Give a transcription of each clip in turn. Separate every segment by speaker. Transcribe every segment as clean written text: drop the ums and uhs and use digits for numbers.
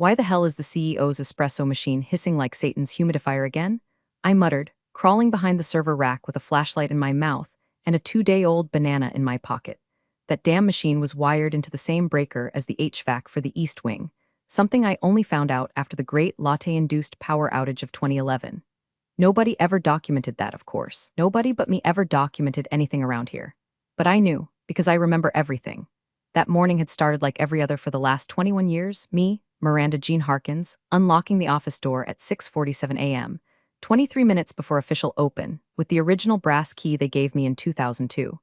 Speaker 1: Why the hell is the CEO's espresso machine hissing like Satan's humidifier again? I muttered, crawling behind the server rack with a flashlight in my mouth and a 2-day-old banana in my pocket. That damn machine was wired into the same breaker as the HVAC for the East Wing, something I only found out after the great latte-induced power outage of 2011. Nobody ever documented that, of course. Nobody but me ever documented anything around here. But I knew, because I remember everything. That morning had started like every other for the last 21 years, me, Miranda Jean Harkins, unlocking the office door at 6:47 a.m., 23 minutes before official open, with the original brass key they gave me in 2002.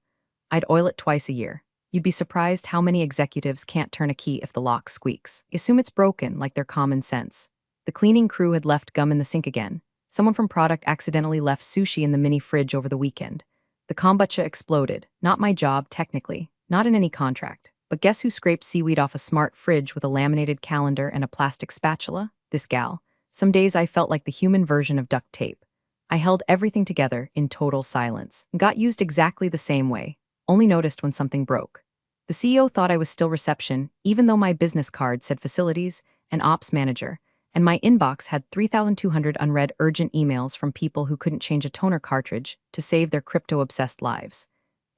Speaker 1: I'd oil it twice a year. You'd be surprised how many executives can't turn a key if the lock squeaks. Assume it's broken, like their common sense. The cleaning crew had left gum in the sink again. Someone from product accidentally left sushi in the mini fridge over the weekend. The kombucha exploded. Not my job, technically. Not in any contract. But guess who scraped seaweed off a smart fridge with a laminated calendar and a plastic spatula? This gal. Some days I felt like the human version of duct tape. I held everything together in total silence. Got used exactly the same way. Only noticed when something broke. The CEO thought I was still reception, even though my business card said facilities and ops manager, and my inbox had 3,200 unread urgent emails from people who couldn't change a toner cartridge to save their crypto-obsessed lives.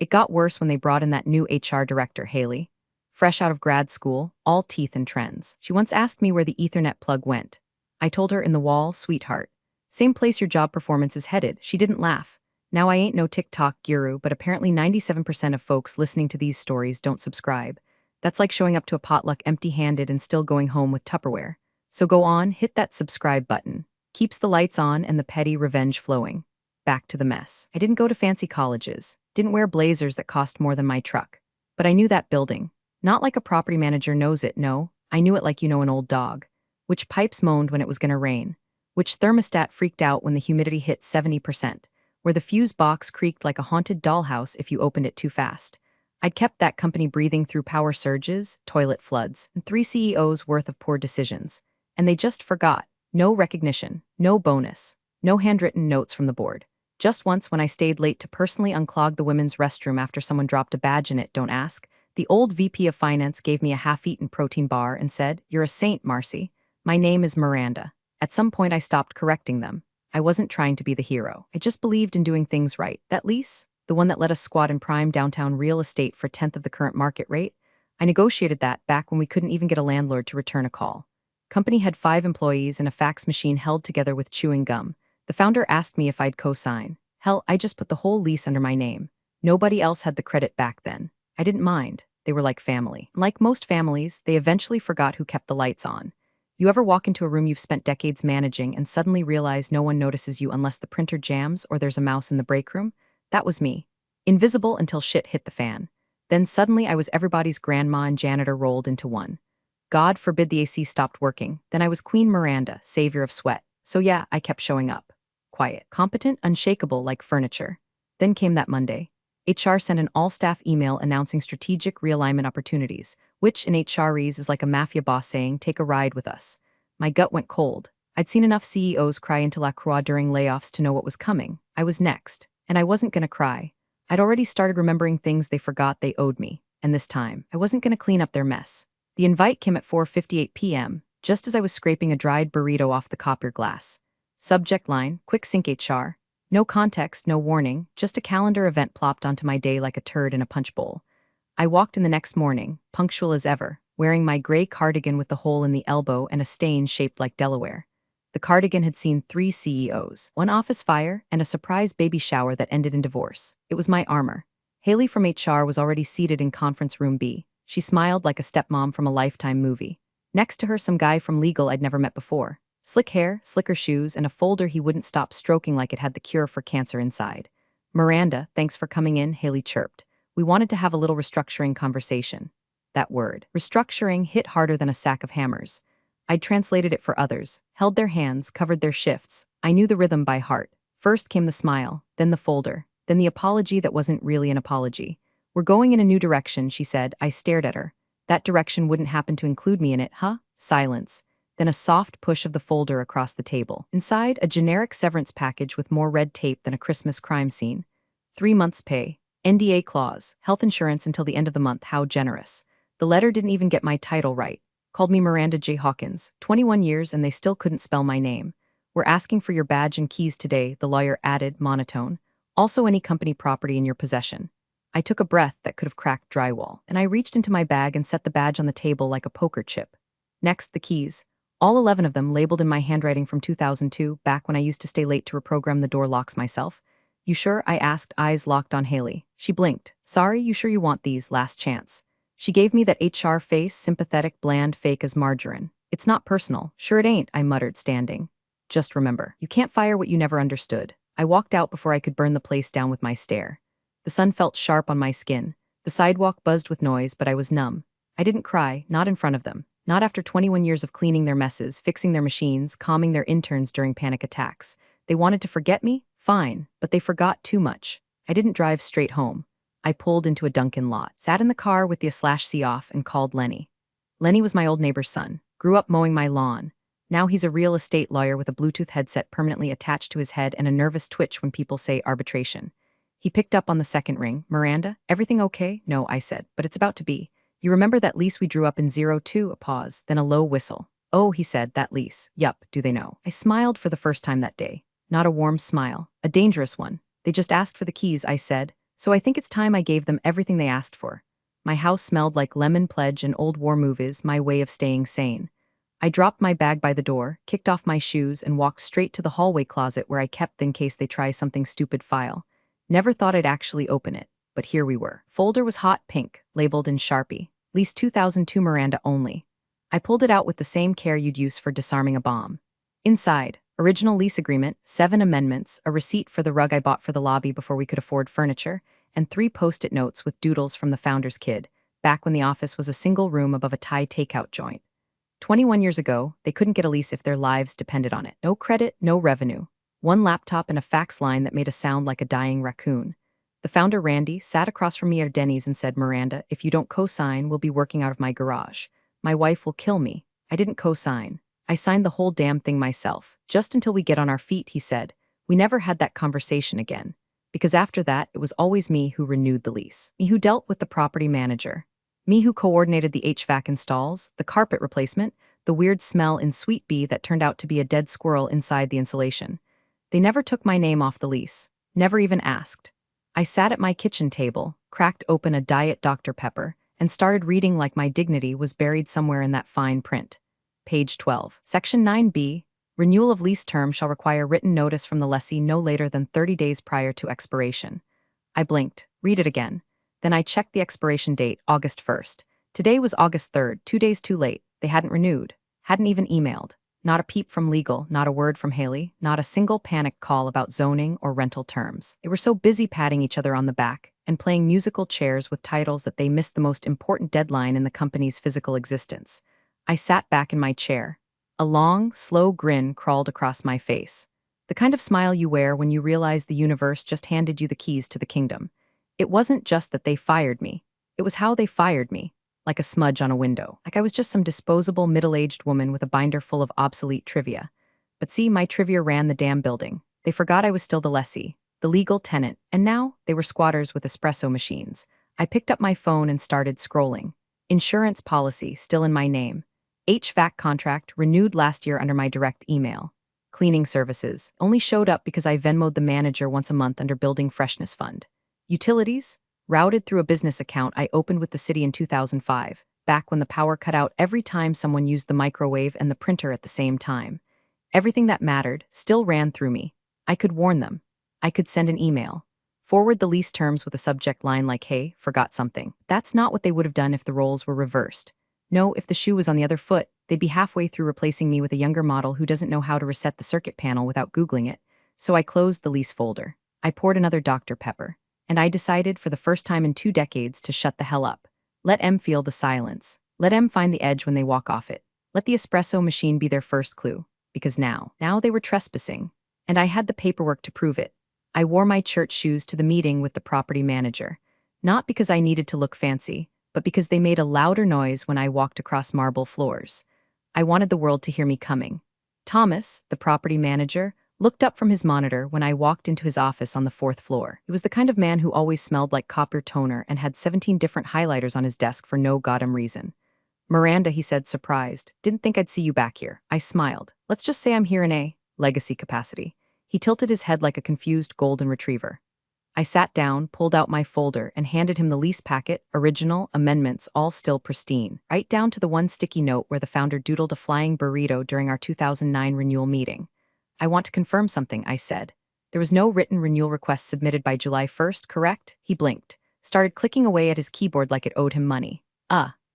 Speaker 1: It got worse when they brought in that new HR director, Haley. Fresh out of grad school, all teeth and trends. She once asked me where the Ethernet plug went. I told her in the wall, sweetheart. Same place your job performance is headed. She didn't laugh. Now I ain't no TikTok guru, but apparently 97% of folks listening to these stories don't subscribe. That's like showing up to a potluck empty-handed and still going home with Tupperware. So go on, hit that subscribe button. Keeps the lights on and the petty revenge flowing. Back to the mess. I didn't go to fancy colleges. Didn't wear blazers that cost more than my truck. But I knew that building. Not like a property manager knows it, no. I knew it like you know an old dog. Which pipes moaned when it was gonna rain. Which thermostat freaked out when the humidity hit 70%. Where the fuse box creaked like a haunted dollhouse if you opened it too fast. I'd kept that company breathing through power surges, toilet floods, and 3 CEOs worth of poor decisions. And they just forgot. No recognition, no bonus, no handwritten notes from the board. Just once when I stayed late to personally unclog the women's restroom after someone dropped a badge in it, don't ask, the old VP of Finance gave me a half-eaten protein bar and said, "You're a saint, Marcy. My name is Miranda." At some point I stopped correcting them. I wasn't trying to be the hero. I just believed in doing things right. That lease, the one that let us squat in prime downtown real estate for 1/10 of the current market rate, I negotiated that back when we couldn't even get a landlord to return a call. Company had 5 employees and a fax machine held together with chewing gum. The founder asked me if I'd co-sign. Hell, I just put the whole lease under my name. Nobody else had the credit back then. I didn't mind. They were like family. Like most families, they eventually forgot who kept the lights on. You ever walk into a room you've spent decades managing and suddenly realize no one notices you unless the printer jams or there's a mouse in the break room? That was me. Invisible until shit hit the fan. Then suddenly I was everybody's grandma and janitor rolled into one. God forbid the AC stopped working. Then I was Queen Miranda, savior of sweat. So yeah, I kept showing up. Quiet, competent, unshakable like furniture. Then came that Monday. HR sent an all-staff email announcing strategic realignment opportunities, which in HREs is like a mafia boss saying, "Take a ride with us." My gut went cold. I'd seen enough CEOs cry into La Croix during layoffs to know what was coming. I was next. And I wasn't gonna cry. I'd already started remembering things they forgot they owed me. And this time, I wasn't gonna clean up their mess. The invite came at 4:58 p.m., just as I was scraping a dried burrito off the copper glass. Subject line, quick sync HR. No context, no warning, just a calendar event plopped onto my day like a turd in a punch bowl. I walked in the next morning, punctual as ever, wearing my gray cardigan with the hole in the elbow and a stain shaped like Delaware. The cardigan had seen 3 CEOs, 1 office fire, and a surprise baby shower that ended in divorce. It was my armor. Haley from HR was already seated in conference room B. She smiled like a stepmom from a Lifetime movie. Next to her, some guy from legal I'd never met before. Slick hair, slicker shoes, and a folder he wouldn't stop stroking like it had the cure for cancer inside. "Miranda, thanks for coming in," Haley chirped. "We wanted to have a little restructuring conversation." That word, restructuring, hit harder than a sack of hammers. I'd translated it for others, held their hands, covered their shifts. I knew the rhythm by heart. First came the smile, then the folder, then the apology that wasn't really an apology. "We're going in a new direction," she said. I stared at her. That direction wouldn't happen to include me in it, huh? Silence. Then a soft push of the folder across the table. Inside, a generic severance package with more red tape than a Christmas crime scene. 3 months' pay. NDA clause. Health insurance until the end of the month. How generous. The letter didn't even get my title right. Called me Miranda J. Hawkins. 21 years and they still couldn't spell my name. We're asking for your badge and keys today, the lawyer added, monotone. Also any company property in your possession. I took a breath that could have cracked drywall, and I reached into my bag and set the badge on the table like a poker chip. Next, the keys. All 11 of them labeled in my handwriting from 2002, back when I used to stay late to reprogram the door locks myself. You sure? I asked, eyes locked on Haley. She blinked. Sorry, you sure you want these? Last chance. She gave me that HR face, sympathetic, bland, fake as margarine. It's not personal. Sure it ain't, I muttered, standing. Just remember, you can't fire what you never understood. I walked out before I could burn the place down with my stare. The sun felt sharp on my skin. The sidewalk buzzed with noise, but I was numb. I didn't cry, not in front of them. Not after 21 years of cleaning their messes, fixing their machines, calming their interns during panic attacks. They wanted to forget me? Fine, but they forgot too much. I didn't drive straight home. I pulled into a Dunkin' lot, sat in the car with the /C off, and called Lenny. Lenny was my old neighbor's son, grew up mowing my lawn. Now he's a real estate lawyer with a Bluetooth headset permanently attached to his head and a nervous twitch when people say arbitration. He picked up on the second ring. Miranda, everything okay? No, I said, but it's about to be. You remember that lease we drew up in 02? A pause, then a low whistle. Oh, he said, that lease. Yup, do they know? I smiled for the first time that day. Not a warm smile, a dangerous one. They just asked for the keys, I said, so I think it's time I gave them everything they asked for. My house smelled like lemon pledge and old war movies, my way of staying sane. I dropped my bag by the door, kicked off my shoes, and walked straight to the hallway closet where I kept in case they try something stupid file. Never thought I'd actually open it, but here we were. Folder was hot pink, labeled in Sharpie. Lease 2002 Miranda only. I pulled it out with the same care you'd use for disarming a bomb. Inside, original lease agreement, 7 amendments, a receipt for the rug I bought for the lobby before we could afford furniture, and 3 post-it notes with doodles from the founder's kid, back when the office was a single room above a Thai takeout joint. 21 years ago, they couldn't get a lease if their lives depended on it. No credit, no revenue. 1 laptop and a fax line that made a sound like a dying raccoon. The founder, Randy, sat across from me at Denny's and said, Miranda, if you don't co-sign, we'll be working out of my garage. My wife will kill me. I didn't co-sign. I signed the whole damn thing myself. Just until we get on our feet, he said. We never had that conversation again. Because after that, it was always me who renewed the lease. Me who dealt with the property manager. Me who coordinated the HVAC installs, the carpet replacement, the weird smell in Suite B that turned out to be a dead squirrel inside the insulation. They never took my name off the lease. Never even asked. I sat at my kitchen table, cracked open a Diet Dr. Pepper, and started reading like my dignity was buried somewhere in that fine print. Page 12. Section 9B. Renewal of lease term shall require written notice from the lessee no later than 30 days prior to expiration. I blinked. Read it again. Then I checked the expiration date, August 1st. Today was August 3rd, 2 days too late. They hadn't renewed. Hadn't even emailed. Not a peep from legal, not a word from Haley, not a single panic call about zoning or rental terms. They were so busy patting each other on the back and playing musical chairs with titles that they missed the most important deadline in the company's physical existence. I sat back in my chair. A long, slow grin crawled across my face. The kind of smile you wear when you realize the universe just handed you the keys to the kingdom. It wasn't just that they fired me. It was how they fired me. Like a smudge on a window. Like I was just some disposable middle-aged woman with a binder full of obsolete trivia. But see, my trivia ran the damn building. They forgot I was still the lessee, the legal tenant, and now they were squatters with espresso machines. I picked up my phone and started scrolling. Insurance policy, still in my name. HVAC contract, renewed last year under my direct email. Cleaning services, only showed up because I Venmo'd the manager once a month under Building Freshness Fund. Utilities? Routed through a business account I opened with the city in 2005, back when the power cut out every time someone used the microwave and the printer at the same time. Everything that mattered still ran through me. I could warn them. I could send an email. Forward the lease terms with a subject line like, hey, forgot something. That's not what they would have done if the roles were reversed. No, if the shoe was on the other foot, they'd be halfway through replacing me with a younger model who doesn't know how to reset the circuit panel without Googling it. So I closed the lease folder. I poured another Dr. Pepper. And I decided for the first time in 2 decades to shut the hell up. Let M feel the silence. Let M find the edge when they walk off it. Let the espresso machine be their first clue. Because now they were trespassing. And I had the paperwork to prove it. I wore my church shoes to the meeting with the property manager. Not because I needed to look fancy, but because they made a louder noise when I walked across marble floors. I wanted the world to hear me coming. Thomas, the property manager, looked up from his monitor when I walked into his office on the 4th floor. He was the kind of man who always smelled like copper toner and had 17 different highlighters on his desk for no goddamn reason. Miranda, he said, surprised. Didn't think I'd see you back here. I smiled. Let's just say I'm here in a legacy capacity. He tilted his head like a confused golden retriever. I sat down, pulled out my folder, and handed him the lease packet, original, amendments, all still pristine, right down to the one sticky note where the founder doodled a flying burrito during our 2009 renewal meeting. I want to confirm something, I said. There was no written renewal request submitted by July 1st, correct? He blinked, started clicking away at his keyboard like it owed him money.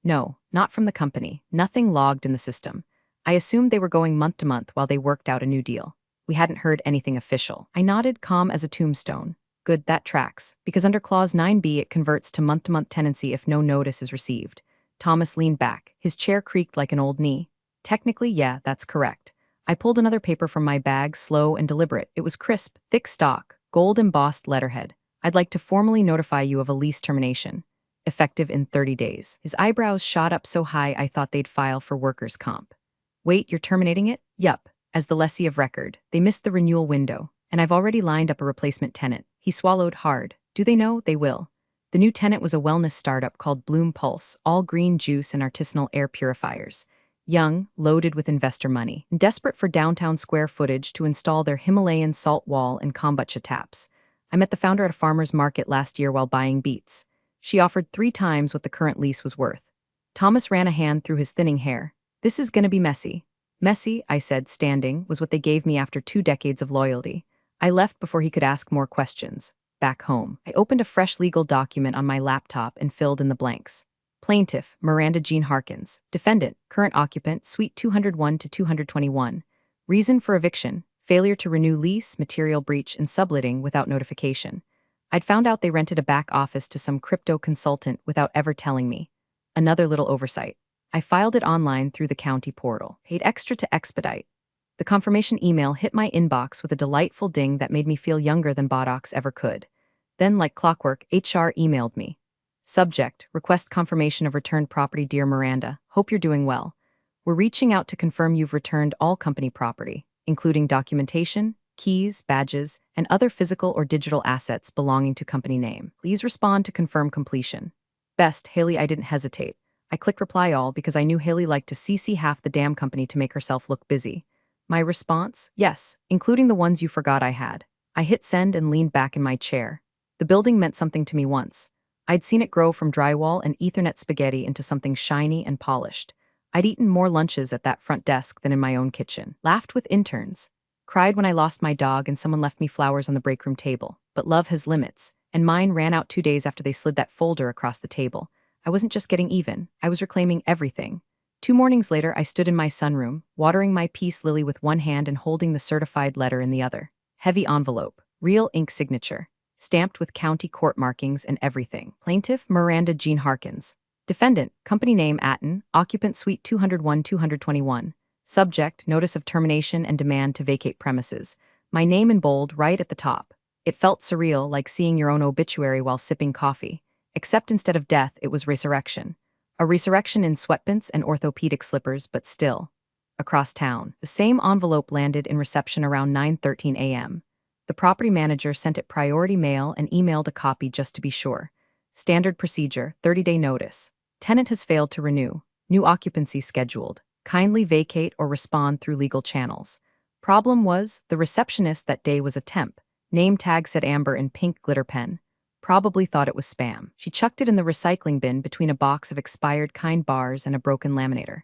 Speaker 1: No, not from the company. Nothing logged in the system. I assumed they were going month to month while they worked out a new deal. We hadn't heard anything official. I nodded, calm as a tombstone. Good, that tracks, because under Clause 9b it converts to month-to-month tenancy if no notice is received. Thomas leaned back. His chair creaked like an old knee. Technically, yeah, that's correct. I pulled another paper from my bag, slow and deliberate. It was crisp, thick stock, gold-embossed letterhead. I'd like to formally notify you of a lease termination, effective in 30 days. His eyebrows shot up so high I thought they'd file for workers' comp. Wait, you're terminating it? Yup. As the lessee of record, they missed the renewal window, and I've already lined up a replacement tenant. He swallowed hard. Do they know? They will. The new tenant was a wellness startup called Bloom Pulse, all green juice and artisanal air purifiers. Young, loaded with investor money, and desperate for downtown square footage to install their Himalayan salt wall and kombucha taps. I met the founder at a farmer's market last year while buying beets. She offered 3 times what the current lease was worth. Thomas ran a hand through his thinning hair. This is gonna be messy. Messy, I said, standing, was what they gave me after 2 decades of loyalty. I left before he could ask more questions. Back home, I opened a fresh legal document on my laptop and filled in the blanks. Plaintiff, Miranda Jean Harkins. Defendant, current occupant, Suite 201 to 221. Reason for eviction, failure to renew lease, material breach, and subletting without notification. I'd found out they rented a back office to some crypto consultant without ever telling me. Another little oversight. I filed it online through the county portal, paid extra to expedite. The confirmation email hit my inbox with a delightful ding that made me feel younger than Botox ever could. Then, like clockwork, HR emailed me. Subject, request confirmation of returned property. Dear Miranda, hope you're doing well. We're reaching out to confirm you've returned all company property, including documentation, keys, badges, and other physical or digital assets belonging to company name. Please respond to confirm completion. Best, Haley. I didn't hesitate. I clicked reply all because I knew Haley liked to CC half the damn company to make herself look busy. My response? Yes, including the ones you forgot I had. I hit send and leaned back in my chair. The building meant something to me once. I'd seen it grow from drywall and Ethernet spaghetti into something shiny and polished. I'd eaten more lunches at that front desk than in my own kitchen. Laughed with interns. Cried when I lost my dog and someone left me flowers on the break room table. But love has limits, and mine ran out 2 days after they slid that folder across the table. I wasn't just getting even, I was reclaiming everything. 2 mornings later, I stood in my sunroom, watering my peace lily with one hand and holding the certified letter in the other. Heavy envelope, real ink signature, stamped with county court markings and everything. Plaintiff, Miranda Jean Harkins. Defendant, company name Atten, occupant Suite 201-221. Subject, notice of termination and demand to vacate premises. My name in bold right at the top. It felt surreal, like seeing your own obituary while sipping coffee. Except instead of death, it was resurrection. A resurrection in sweatpants and orthopedic slippers, but still. Across town, the same envelope landed in reception around 9:13 a.m. The property manager sent it priority mail and emailed a copy just to be sure. Standard procedure, 30-day notice. Tenant has failed to renew. New occupancy scheduled. Kindly vacate or respond through legal channels. Problem was, the receptionist that day was a temp. Name tag said Amber in pink glitter pen. Probably thought it was spam. She chucked it in the recycling bin between a box of expired kind bars and a broken laminator.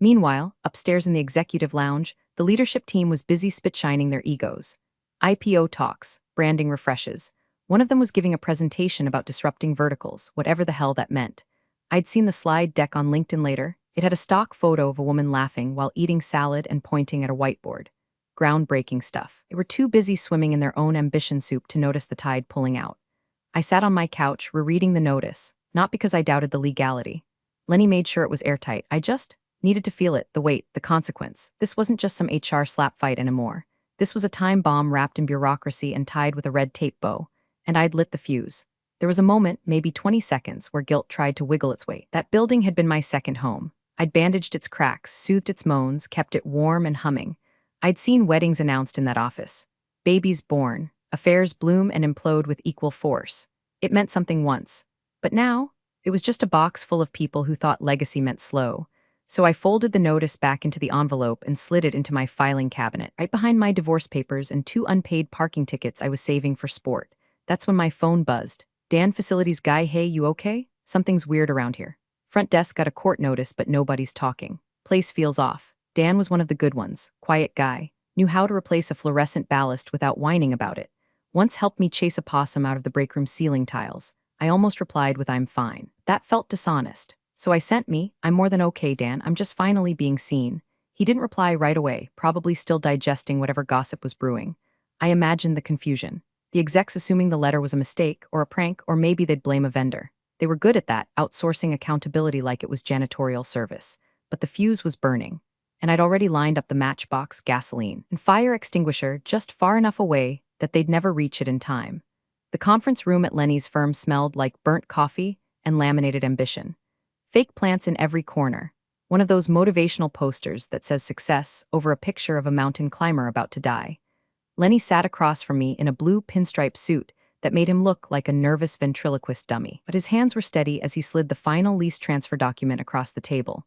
Speaker 1: Meanwhile, upstairs in the executive lounge, the leadership team was busy spit-shining their egos. IPO talks, branding refreshes. One of them was giving a presentation about disrupting verticals, whatever the hell that meant. I'd seen the slide deck on LinkedIn later. It had a stock photo of a woman laughing while eating salad and pointing at a whiteboard. Groundbreaking stuff. They were too busy swimming in their own ambition soup to notice the tide pulling out. I sat on my couch, rereading the notice, not because I doubted the legality. Lenny made sure it was airtight. I just needed to feel it, the weight, the consequence. This wasn't just some HR slap fight anymore. This was a time bomb wrapped in bureaucracy and tied with a red tape bow. And I'd lit the fuse. There was a moment, maybe 20 seconds, where guilt tried to wiggle its way. That building had been my second home. I'd bandaged its cracks, soothed its moans, kept it warm and humming. I'd seen weddings announced in that office. Babies born. Affairs bloom and implode with equal force. It meant something once. But now, It was just a box full of people who thought legacy meant slow. So I folded the notice back into the envelope and slid it into my filing cabinet, right behind my divorce papers and 2 unpaid parking tickets I was saving for sport. That's when my phone buzzed. Dan, facilities guy, hey, you okay? Something's weird around here. Front desk got a court notice, but nobody's talking. Place feels off. Dan was one of the good ones, quiet guy, knew how to replace a fluorescent ballast without whining about it. Once helped me chase a possum out of the break room ceiling tiles. I almost replied with I'm fine. That felt dishonest. So I sent me, I'm more than okay, Dan, I'm just finally being seen. He didn't reply right away, probably still digesting whatever gossip was brewing. I imagined the confusion. The execs assuming the letter was a mistake, or a prank, or maybe they'd blame a vendor. They were good at that, outsourcing accountability like it was janitorial service. But the fuse was burning. And I'd already lined up the matchbox, gasoline, and fire extinguisher just far enough away that they'd never reach it in time. The conference room at Lenny's firm smelled like burnt coffee and laminated ambition. Fake plants in every corner. One of those motivational posters that says success over a picture of a mountain climber about to die. Lenny sat across from me in a blue pinstripe suit that made him look like a nervous ventriloquist dummy, but his hands were steady as he slid the final lease transfer document across the table.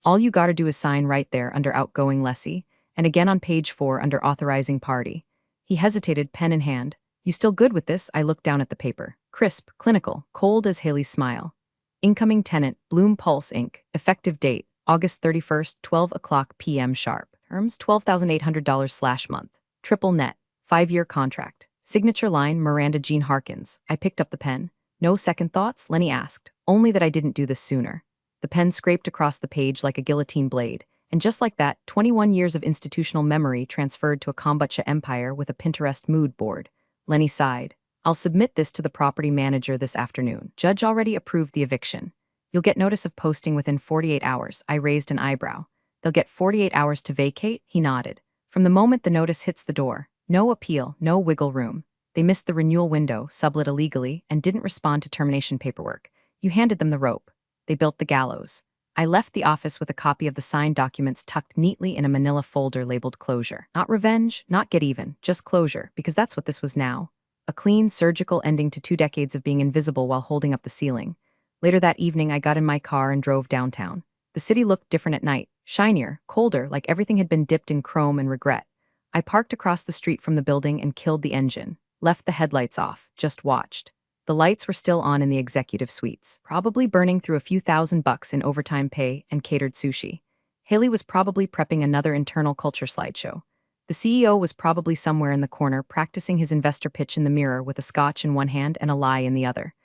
Speaker 1: All you gotta do is sign right there under outgoing lessee, and again on page 4 under authorizing party. He hesitated, pen in hand. You still good with this? I looked down at the paper. Crisp, clinical, cold as Haley's smile. Incoming tenant, Bloom Pulse Inc. Effective date, August 31st, 12 o'clock p.m. sharp. Terms, $12,800/month. Triple net. 5-year contract. Signature line, Miranda Jean Harkins. I picked up the pen. No second thoughts? Lenny asked. Only that I didn't do this sooner. The pen scraped across the page like a guillotine blade. And just like that, 21 years of institutional memory transferred to a kombucha empire with a Pinterest mood board. Lenny sighed. I'll submit this to the property manager this afternoon. Judge already approved the eviction. You'll get notice of posting within 48 hours. I raised an eyebrow. They'll get 48 hours to vacate? He nodded. From the moment the notice hits the door, no appeal, no wiggle room. They missed the renewal window, sublet illegally, and didn't respond to termination paperwork. You handed them the rope. They built the gallows. I left the office with a copy of the signed documents tucked neatly in a manila folder labeled closure. Not revenge, not get even, just closure, because that's what this was now. A clean, surgical ending to 2 decades of being invisible while holding up the ceiling. Later that evening, I got in my car and drove downtown. The city looked different at night, shinier, colder, like everything had been dipped in chrome and regret. I parked across the street from the building and killed the engine. Left the headlights off, just watched. The lights were still on in the executive suites, probably burning through a few $1,000 in overtime pay and catered sushi. Haley was probably prepping another internal culture slideshow. The CEO was probably somewhere in the corner practicing his investor pitch in the mirror with a scotch in one hand and a lie in the other.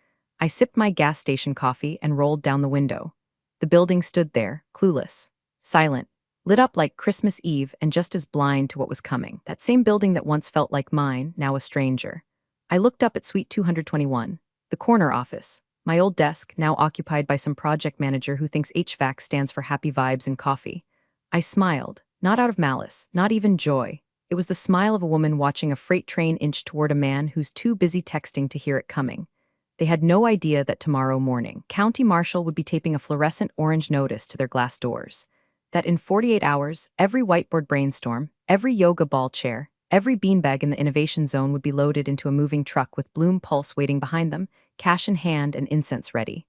Speaker 1: I sipped my gas station coffee and rolled down the window. The building stood there, clueless, silent, lit up like Christmas Eve and just as blind to what was coming. That same building that once felt like mine, now a stranger. I looked up at Suite 221, the corner office, my old desk, now occupied by some project manager who thinks HVAC stands for happy vibes and coffee. I smiled, not out of malice, not even joy. It was the smile of a woman watching a freight train inch toward a man who's too busy texting to hear it coming. They had no idea that tomorrow morning, County Marshal would be taping a fluorescent orange notice to their glass doors. That in 48 hours, every whiteboard brainstorm, every yoga ball chair, every beanbag in the innovation zone would be loaded into a moving truck with Bloom Pulse waiting behind them, cash in hand and incense ready.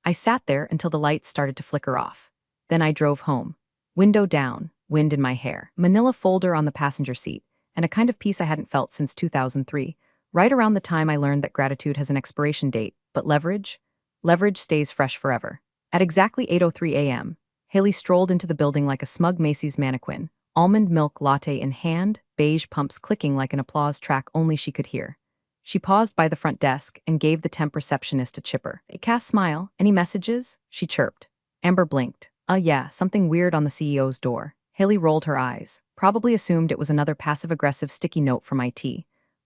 Speaker 1: I sat there until the lights started to flicker off. Then I drove home. Window down, wind in my hair, manila folder on the passenger seat, and a kind of peace I hadn't felt since 2003, right around the time I learned that gratitude has an expiration date, but leverage? Leverage stays fresh forever. At exactly 8:03 a.m., Haley strolled into the building like a smug Macy's mannequin, almond milk latte in hand, beige pumps clicking like an applause track only she could hear. She paused by the front desk and gave the temp receptionist a chipper. A cast smile. Any messages? She chirped. Amber blinked. Yeah, something weird on the CEO's door. Haley rolled her eyes. Probably assumed it was another passive-aggressive sticky note from IT.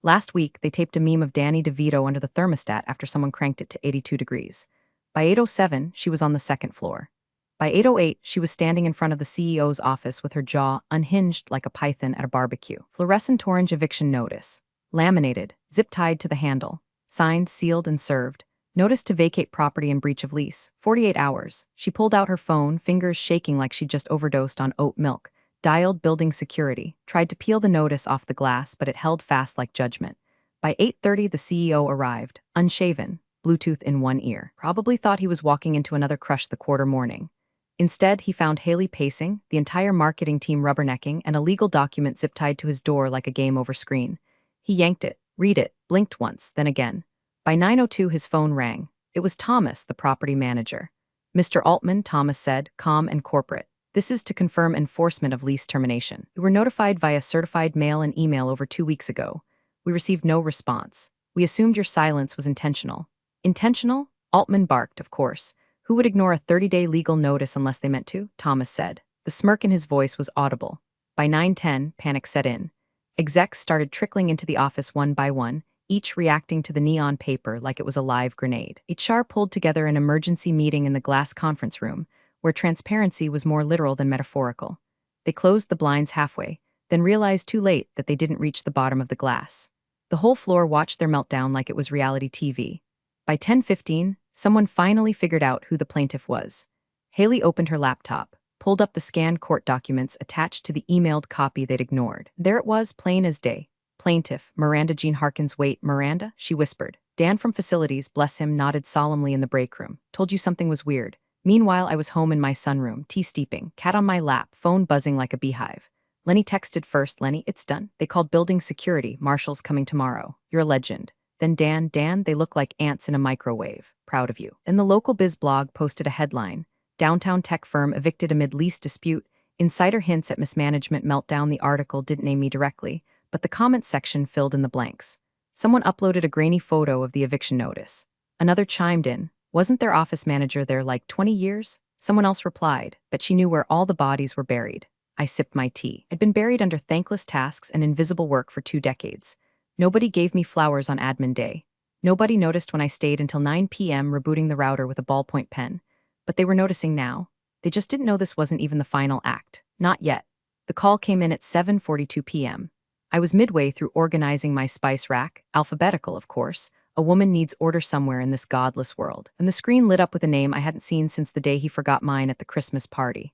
Speaker 1: Last week, they taped a meme of Danny DeVito under the thermostat after someone cranked it to 82 degrees. By 8:07, she was on the second floor. By 8:08, she was standing in front of the CEO's office with her jaw unhinged like a python at a barbecue. Fluorescent orange eviction notice. Laminated, zip-tied to the handle. Signed, sealed, and served. Notice to vacate property in breach of lease. 48 hours. She pulled out her phone, fingers shaking like she'd just overdosed on oat milk. Dialed building security. Tried to peel the notice off the glass, but it held fast like judgment. By 8:30, the CEO arrived. Unshaven. Bluetooth in one ear. Probably thought he was walking into another Crush the Quarter morning. Instead, he found Haley pacing, the entire marketing team rubbernecking, and a legal document zip-tied to his door like a game over screen. He yanked it, read it, blinked once, then again. By 9:02 his phone rang. It was Thomas, the property manager. "Mr. Altman," Thomas said, calm and corporate. "This is to confirm enforcement of lease termination. We were notified via certified mail and email over 2 weeks ago. We received no response. We assumed your silence was intentional." "Intentional?" Altman barked, of course. "Who would ignore a 30-day legal notice unless they meant to?" Thomas said. The smirk in his voice was audible. By 9:10, panic set in. Execs started trickling into the office one by one, each reacting to the neon paper like it was a live grenade. HR pulled together an emergency meeting in the glass conference room, where transparency was more literal than metaphorical. They closed the blinds halfway, then realized too late that they didn't reach the bottom of the glass. The whole floor watched their meltdown like it was reality TV. By 10:15, someone finally figured out who the plaintiff was. Haley opened her laptop, pulled up the scanned court documents attached to the emailed copy they'd ignored. There it was, plain as day. "Plaintiff, Miranda Jean Harkins." "Wait, Miranda?" she whispered. Dan from facilities, bless him, nodded solemnly in the break room. "Told you something was weird." Meanwhile, I was home in my sunroom, tea steeping, cat on my lap, phone buzzing like a beehive. Lenny texted first. "Lenny, it's done. They called building security. Marshall's coming tomorrow. You're a legend." Then Dan, "They look like ants in a microwave. Proud of you." Then the local biz blog posted a headline: "Downtown tech firm evicted amid lease dispute. Insider hints at mismanagement meltdown." The article didn't name me directly, but the comments section filled in the blanks. Someone uploaded a grainy photo of the eviction notice. Another chimed in, "Wasn't their office manager there like 20 years? Someone else replied, "Bet she knew where all the bodies were buried." I sipped my tea. I'd been buried under thankless tasks and invisible work for 2 decades. Nobody gave me flowers on admin day. Nobody noticed when I stayed until 9 p.m. rebooting the router with a ballpoint pen. But they were noticing now. They just didn't know this wasn't even the final act. Not yet. The call came in at 7:42 p.m. I was midway through organizing my spice rack, alphabetical, of course. A woman needs order somewhere in this godless world. And the screen lit up with a name I hadn't seen since the day he forgot mine at the Christmas party.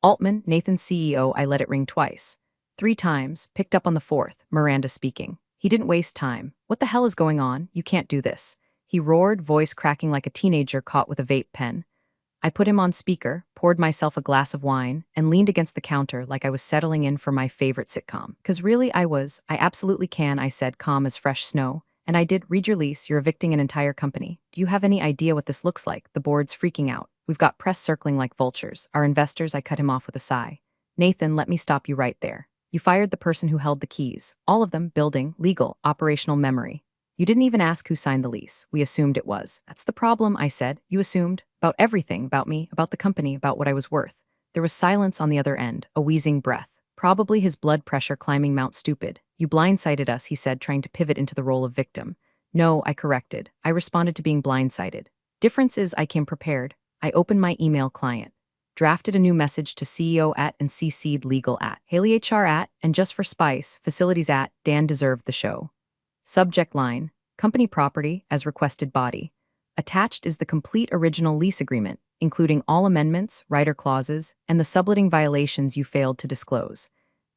Speaker 1: "Altman, Nathan's CEO." I let it ring twice. 3 times, picked up on the 4th, Miranda speaking. He didn't waste time. "What the hell is going on? You can't do this." He roared, voice cracking like a teenager caught with a vape pen. I put him on speaker, poured myself a glass of wine, and leaned against the counter like I was settling in for my favorite sitcom. "'Cause really, I absolutely can," I said, calm as fresh snow. "And I did read your lease. You're evicting an entire company. Do you have any idea what this looks like?" The board's freaking out. "We've got press circling like vultures. Our investors." I cut him off with a sigh. "Nathan, let me stop you right there. You fired the person who held the keys. All of them: building, legal, operational, memory. You didn't even ask who signed the lease. We assumed it was." "That's the problem," I said. "You assumed. About everything, about me, about the company, about what I was worth." There was silence on the other end, a wheezing breath. Probably his blood pressure climbing Mount Stupid. "You blindsided us," he said, trying to pivot into the role of victim. "No," I corrected. "I responded to being blindsided. Difference is I came prepared. I opened my email client, drafted a new message to CEO at and CC'd legal at, Haley HR at, and just for spice, facilities at, Dan deserved the show. Subject line: company property, as requested body. Attached is the complete original lease agreement, including all amendments, rider clauses, and the subletting violations you failed to disclose.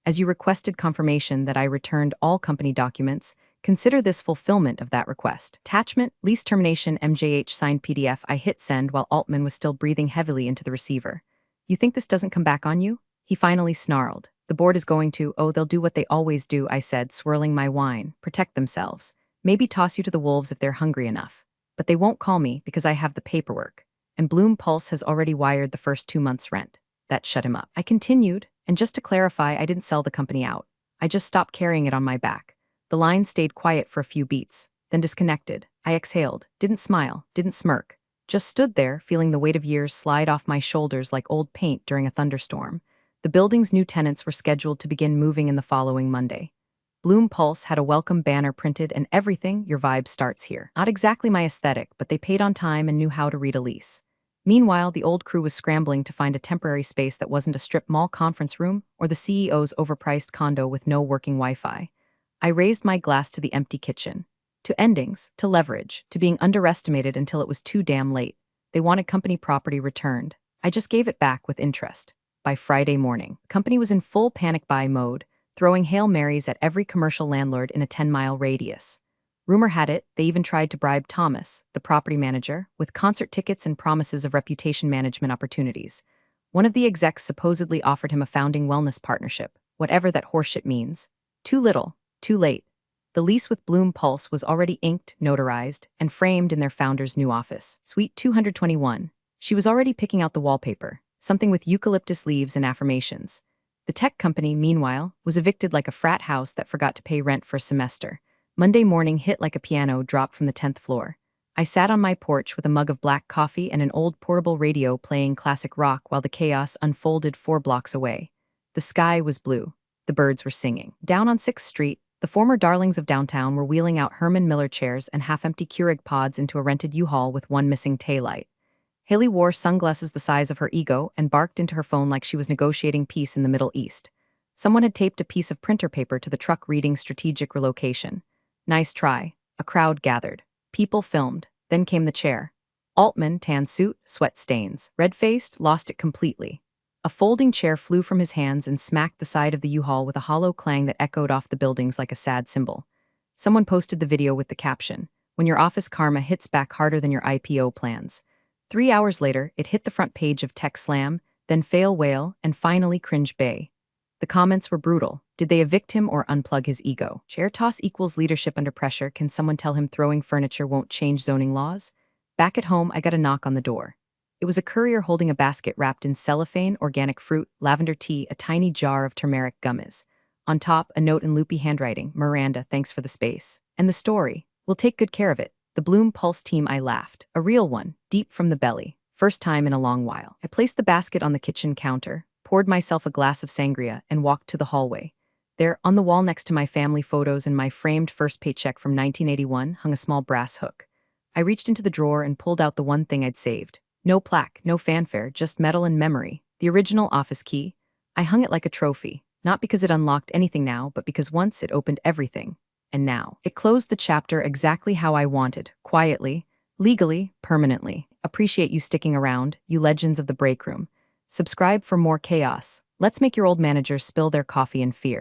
Speaker 1: As you requested confirmation that I returned all company documents, consider this fulfillment of that request. Attachment: lease termination MJH signed PDF. I hit send while Altman was still breathing heavily into the receiver. "You think this doesn't come back on you?" He finally snarled. "The board is going to, oh, they'll do what they always do," I said, swirling my wine. "Protect themselves. Maybe toss you to the wolves if they're hungry enough. But they won't call me because I have the paperwork. And Bloom Pulse has already wired the first 2 months' rent." That shut him up. I continued, and just to clarify, I didn't sell the company out. I just stopped carrying it on my back. The line stayed quiet for a few beats, then disconnected. I exhaled, didn't smile, didn't smirk. Just stood there, feeling the weight of years slide off my shoulders like old paint during a thunderstorm. The building's new tenants were scheduled to begin moving in the following Monday. Bloom Pulse had a welcome banner printed and everything: "Your vibe starts here." Not exactly my aesthetic, but they paid on time and knew how to read a lease. Meanwhile, the old crew was scrambling to find a temporary space that wasn't a strip mall conference room or the CEO's overpriced condo with no working Wi-Fi. I raised my glass to the empty kitchen. To endings, to leverage, to being underestimated until it was too damn late. They wanted company property returned. I just gave it back with interest. By Friday morning, the company was in full panic buy mode, throwing Hail Marys at every commercial landlord in a 10-mile radius. Rumor had it, they even tried to bribe Thomas, the property manager, with concert tickets and promises of reputation management opportunities. One of the execs supposedly offered him a founding wellness partnership, whatever that horseshit means. Too little, too late. The lease with Bloom Pulse was already inked, notarized, and framed in their founder's new office, Suite 221. She was already picking out the wallpaper, something with eucalyptus leaves and affirmations. The tech company, meanwhile, was evicted like a frat house that forgot to pay rent for a semester. Monday morning hit like a piano dropped from the 10th floor. I sat on my porch with a mug of black coffee and an old portable radio playing classic rock while the chaos unfolded 4 blocks away. The sky was blue. The birds were singing. Down on 6th Street, the former darlings of downtown were wheeling out Herman Miller chairs and half-empty Keurig pods into a rented U-Haul with one missing taillight. Haley wore sunglasses the size of her ego and barked into her phone like she was negotiating peace in the Middle East. Someone had taped a piece of printer paper to the truck reading strategic relocation. Nice try. A crowd gathered. People filmed. Then came the chair. Altman, tan suit, sweat stains. Red-faced, lost it completely. A folding chair flew from his hands and smacked the side of the U-Haul with a hollow clang that echoed off the buildings like a sad cymbal. Someone posted the video with the caption, "When your office karma hits back harder than your IPO plans." 3 hours later, it hit the front page of Tech Slam, then Fail Whale, and finally Cringe Bay. The comments were brutal. Did they evict him or unplug his ego? Chair toss equals leadership under pressure. Can someone tell him throwing furniture won't change zoning laws? Back at home, I got a knock on the door. It was a courier holding a basket wrapped in cellophane, organic fruit, lavender tea, a tiny jar of turmeric gummies. On top, a note in loopy handwriting, "Miranda, thanks for the space." And the story, "We'll take good care of it." The Bloom Pulse team, I laughed. A real one, deep from the belly. First time in a long while. I placed the basket on the kitchen counter, poured myself a glass of sangria, and walked to the hallway. There, on the wall next to my family photos and my framed first paycheck from 1981, hung a small brass hook. I reached into the drawer and pulled out the one thing I'd saved. No plaque, no fanfare, just metal and memory. The original office key. I hung it like a trophy, not because it unlocked anything now, but because once it opened everything. And now, it closed the chapter exactly how I wanted, quietly, legally, permanently. Appreciate you sticking around, you legends of the break room. Subscribe for more chaos. Let's make your old managers spill their coffee in fear.